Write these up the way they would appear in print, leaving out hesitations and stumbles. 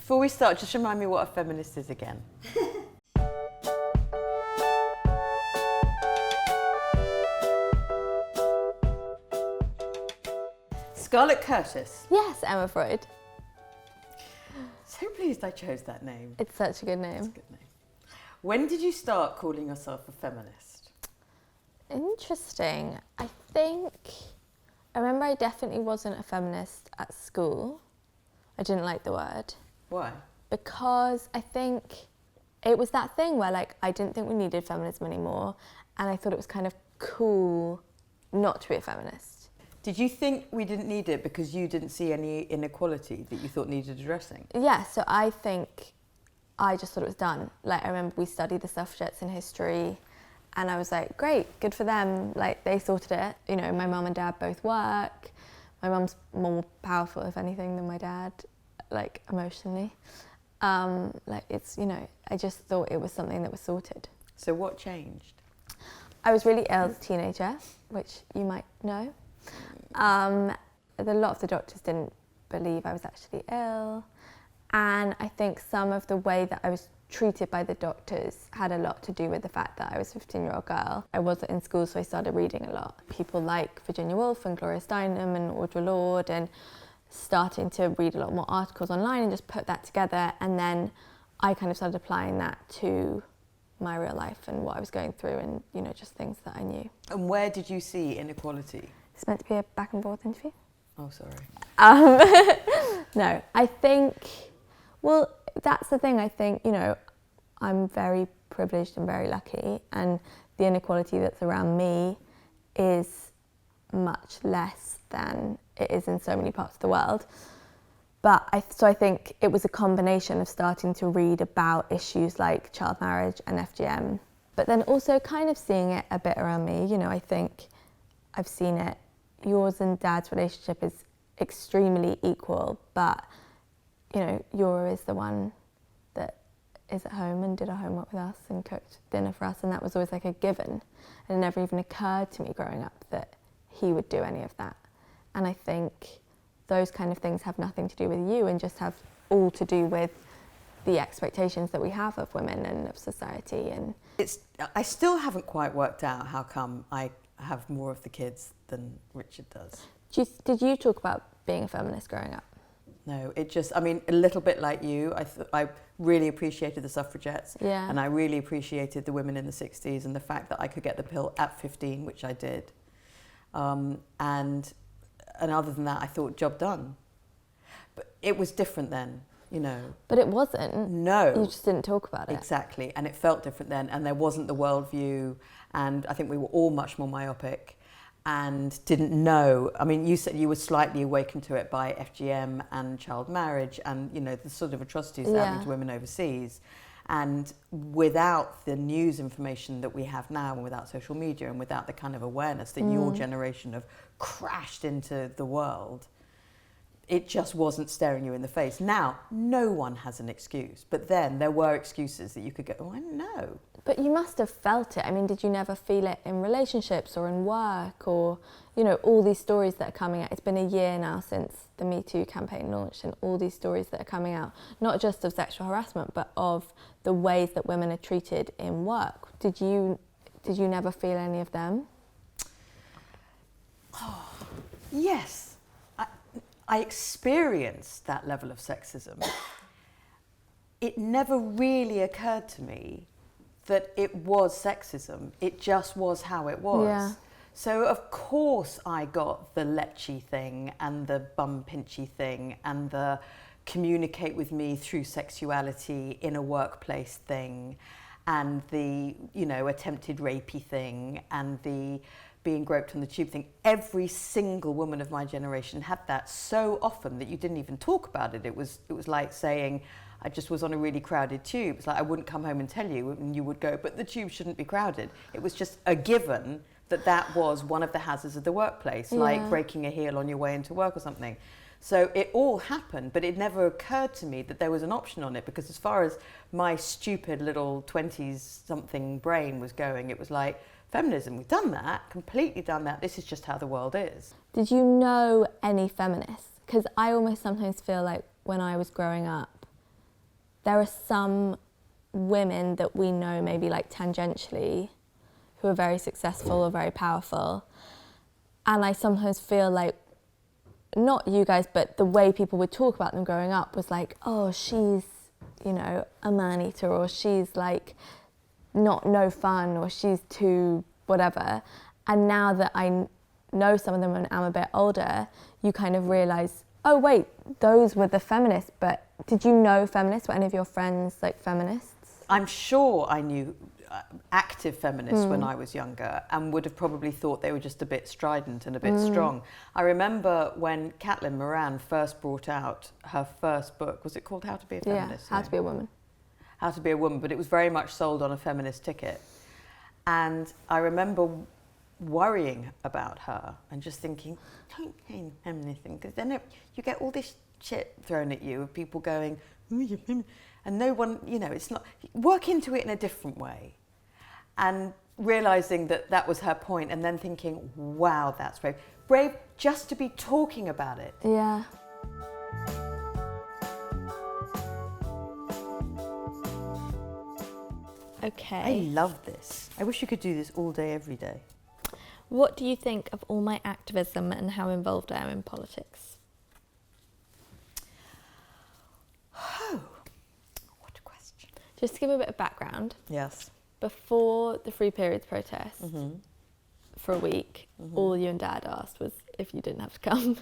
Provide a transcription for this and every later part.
Before we start, just remind me what a feminist is again. Scarlett Curtis. Yes, Emma Freud. So pleased I chose that name. It's such a good name. It's a good name. When did you start calling yourself a feminist? Interesting. I remember I definitely wasn't a feminist at school. I didn't like the word. Why? Because I think it was that thing where like I didn't think we needed feminism anymore, and I thought it was kind of cool not to be a feminist. Did you think we didn't need it because you didn't see any inequality that you thought needed addressing? Yeah, so I think I just thought it was done. Like I remember we studied the suffragettes in history, and I was like, great, good for them. Like they sorted it. You know, my mum and dad both work. My mum's more powerful, if anything, than my dad, like emotionally. Like it's, you know, I just thought it was something that was sorted. So what changed? I was really ill as a teenager, which you might know. A lot of the doctors didn't believe I was actually ill. And I think some of the way that I was treated by the doctors had a lot to do with the fact that I was a 15-year-old girl. I wasn't in school, so I started reading a lot. People like Virginia Woolf and Gloria Steinem and Audre Lorde, and starting to read a lot more articles online and just put that together. And then I kind of started applying that to my real life and what I was going through, and, you know, just things that I knew. And where did you see inequality? It's meant to be a back and forth interview. Oh, sorry. No, I think, well, that's the thing. I think, you know, I'm very privileged and very lucky, and the inequality that's around me is much less than it is in so many parts of the world. But so I think it was a combination of starting to read about issues like child marriage and FGM, but then also kind of seeing it a bit around me. You know, I think I've seen it. Yours and Dad's relationship is extremely equal, but, you know, Yura is the one that is at home and did our homework with us and cooked dinner for us, and that was always like a given. And it never even occurred to me growing up that he would do any of that. And I think those kind of things have nothing to do with you and just have all to do with the expectations that we have of women and of society. And I still haven't quite worked out how come I have more of the kids than Richard does. Did you talk about being a feminist growing up? No, it just, I mean, a little bit like you. I really appreciated the suffragettes, Yeah. and I really appreciated the women in the 60s and the fact that I could get the pill at 15, which I did. And other than that, I thought, job done. But it was different then, you know. But it wasn't. No. You just didn't talk about it. Exactly, and it felt different then, and there wasn't the worldview, and I think we were all much more myopic and didn't know. I mean, you said you were slightly awakened to it by FGM and child marriage and, you know, the sort of atrocities that happen to women overseas. And without the news information that we have now, and without social media, and without the kind of awareness that your generation have crashed into the world, it just wasn't staring you in the face. Now, no one has an excuse, but then there were excuses that you could go, oh, I know. But you must have felt it. I mean, did you never feel it in relationships or in work, or, you know, all these stories that are coming out? It's been a year now since the Me Too campaign launched, and all these stories that are coming out, not just of sexual harassment, but of the ways that women are treated in work. Did you never feel any of them? Oh, yes. I experienced that level of sexism. It never really occurred to me that it was sexism. It just was how it was. Yeah. So of course I got the lechy thing and the bum pinchy thing and the communicate with me through sexuality in a workplace thing and the, you know, attempted rapey thing and the being groped on the tube thing. Every single woman of my generation had that so often that you didn't even talk about it. It was like saying, I just was on a really crowded tube. It's like I wouldn't come home and tell you, and you would go, but the tube shouldn't be crowded. It was just a given that was one of the hazards of the workplace, like breaking a heel on your way into work or something. So it all happened, but it never occurred to me that there was an option on it, because as far as my stupid little 20s-something brain was going, it was like, feminism, we've done that, completely done that. This is just how the world is. Did you know any feminists? Because I almost sometimes feel like when I was growing up, there are some women that we know maybe like tangentially who are very successful or very powerful, and I sometimes feel like, not you guys, but the way people would talk about them growing up was like, oh, she's, you know, a man-eater, or she's like no fun, or she's too whatever. And now that I know some of them and am a bit older, you kind of realise, oh wait, those were the feminists. But did you know feminists? Were any of your friends like feminists? I'm sure I knew active feminists when I was younger, and would have probably thought they were just a bit strident and a bit strong. I remember when Caitlin Moran first brought out her first book, was it called How to Be a Feminist? Yeah, How to Be a Woman. How to Be a Woman, but it was very much sold on a feminist ticket. And I remember worrying about her and just thinking, don't say anything, because then you get all this shit thrown at you of people going, and no one, you know, it's not, work into it in a different way. And realising that that was her point, and then thinking, wow, that's brave. Brave just to be talking about it. Yeah. Okay. I love this. I wish you could do this all day, every day. What do you think of all my activism and how involved I am in politics? Oh, what a question. Just to give a bit of background, Yes. before the Free Periods protest, for a week, all you and Dad asked was if you didn't have to come.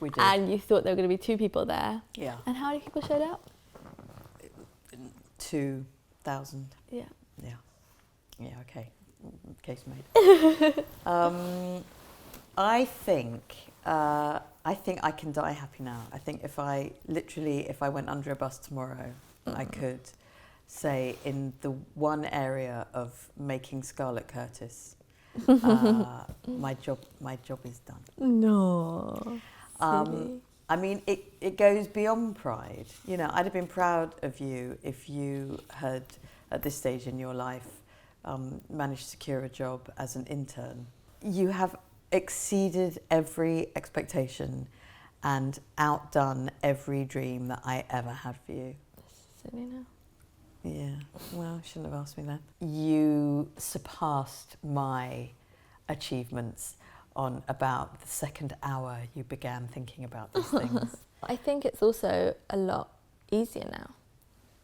We did. And you thought there were going to be 2 people there. Yeah. And how many people showed up? 2,000. Yeah. Yeah. Yeah, okay. Case made. I think I can die happy now. I think if I went under a bus tomorrow, I could say in the one area of making Scarlett Curtis, my job is done. No. I mean, it goes beyond pride. You know, I'd have been proud of you if you had, at this stage in your life, managed to secure a job as an intern. You have exceeded every expectation and outdone every dream that I ever had for you. Silly now. Yeah, well, you shouldn't have asked me that. You surpassed my achievements on about the second hour you began thinking about these things. I think it's also a lot easier now,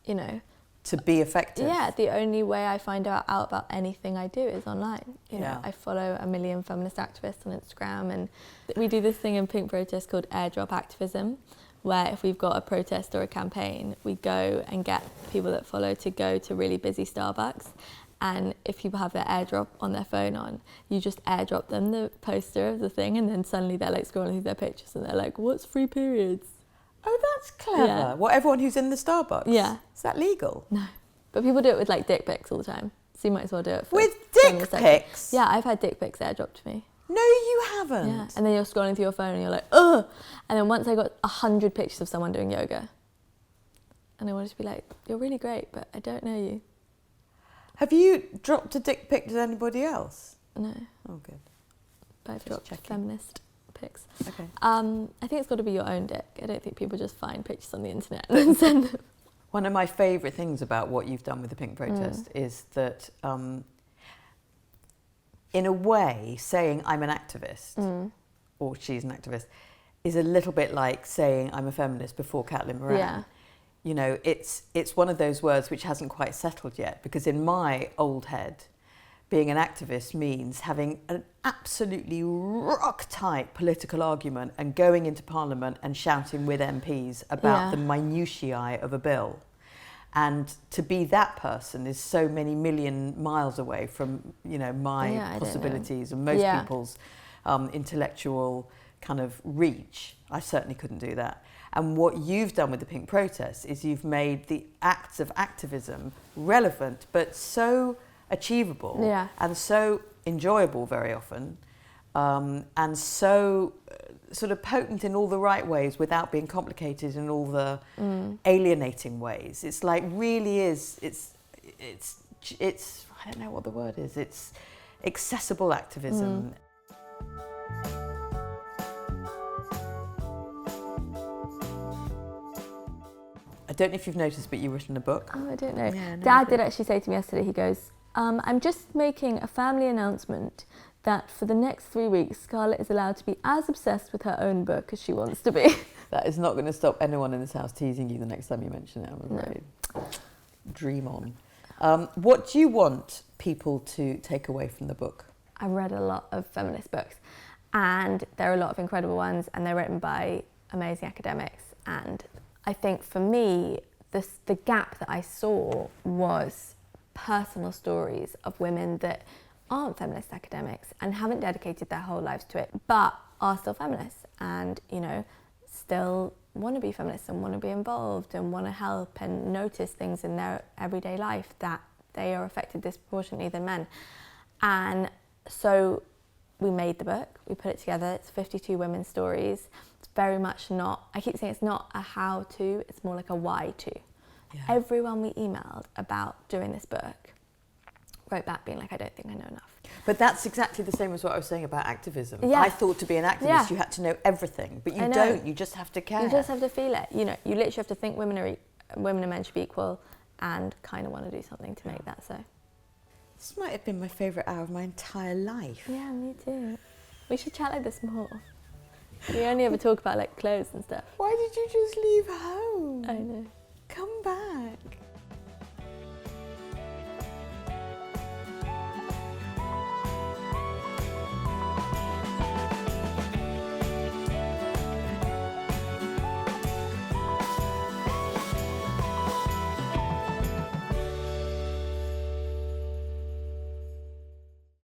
you know. To be effective. Yeah, the only way I find out about anything I do is online. You know, I follow a million feminist activists on Instagram, and we do this thing in Pink Protest called airdrop activism, where if we've got a protest or a campaign, we go and get people that follow to go to really busy Starbucks. And if people have their airdrop on their phone on, you just airdrop them the poster of the thing, and then suddenly they're like scrolling through their pictures and they're like, what's Free Periods? Oh, that's clever. Yeah. What, everyone who's in the Starbucks? Yeah. Is that legal? No. But people do it with like dick pics all the time. So you might as well do it. With dick pics? Yeah, I've had dick pics airdropped to me. No, you haven't. Yeah. And then you're scrolling through your phone and you're like, ugh. And then once I got 100 pictures of someone doing yoga. And I wanted to be like, you're really great, but I don't know you. Have you dropped a dick pic to anybody else? No. Oh, good. But I've Just dropped checking. feminist pics. Okay. I think it's got to be your own dick. I don't think people just find pictures on the internet and then send them. One of my favourite things about what you've done with the Pink Protest is that, in a way, saying I'm an activist, or she's an activist, is a little bit like saying I'm a feminist before Caitlin Moran. Yeah. You know, it's one of those words which hasn't quite settled yet, because in my old head, being an activist means having an absolutely rock-tight political argument and going into Parliament and shouting with MPs about the minutiae of a bill. And to be that person is so many million miles away from, you know, my possibilities and most people's intellectual kind of reach. I certainly couldn't do that. And what you've done with the Pink Protest is you've made the acts of activism relevant, but so achievable and so enjoyable very often, and so sort of potent in all the right ways without being complicated in all the alienating ways. It's like really is, it's I don't know what the word is, it's accessible activism. A don't know if you've noticed, but you've written a book. Oh, I don't know. Yeah, no, Dad did actually say to me yesterday, he goes, I'm just making a family announcement that for the next 3 weeks, Scarlett is allowed to be as obsessed with her own book as she wants to be. That is not going to stop anyone in this house teasing you the next time you mention it, I'm afraid. No. Dream on. What do you want people to take away from the book? I've read a lot of feminist books, and there are a lot of incredible ones, and they're written by amazing academics. And I think for me, the gap that I saw was personal stories of women that aren't feminist academics and haven't dedicated their whole lives to it, but are still feminists and, you know, still want to be feminists and want to be involved and want to help and notice things in their everyday life that they are affected disproportionately than men. And so we made the book, we put it together, it's 52 women's stories. It's very much not, I keep saying it's not a how-to, it's more like a why-to. Yeah. Everyone we emailed about doing this book wrote back being like, I don't think I know enough. But that's exactly the same as what I was saying about activism. Yeah. I thought to be an activist you had to know everything, but you don't, you just have to care. You just have to feel it. You know, you literally have to think women and men should be equal and kind of want to do something to make that so. This might have been my favourite hour of my entire life. Yeah, me too. We should chat like this more. We only ever talk about like clothes and stuff. Why did you just leave home? I know. Come back.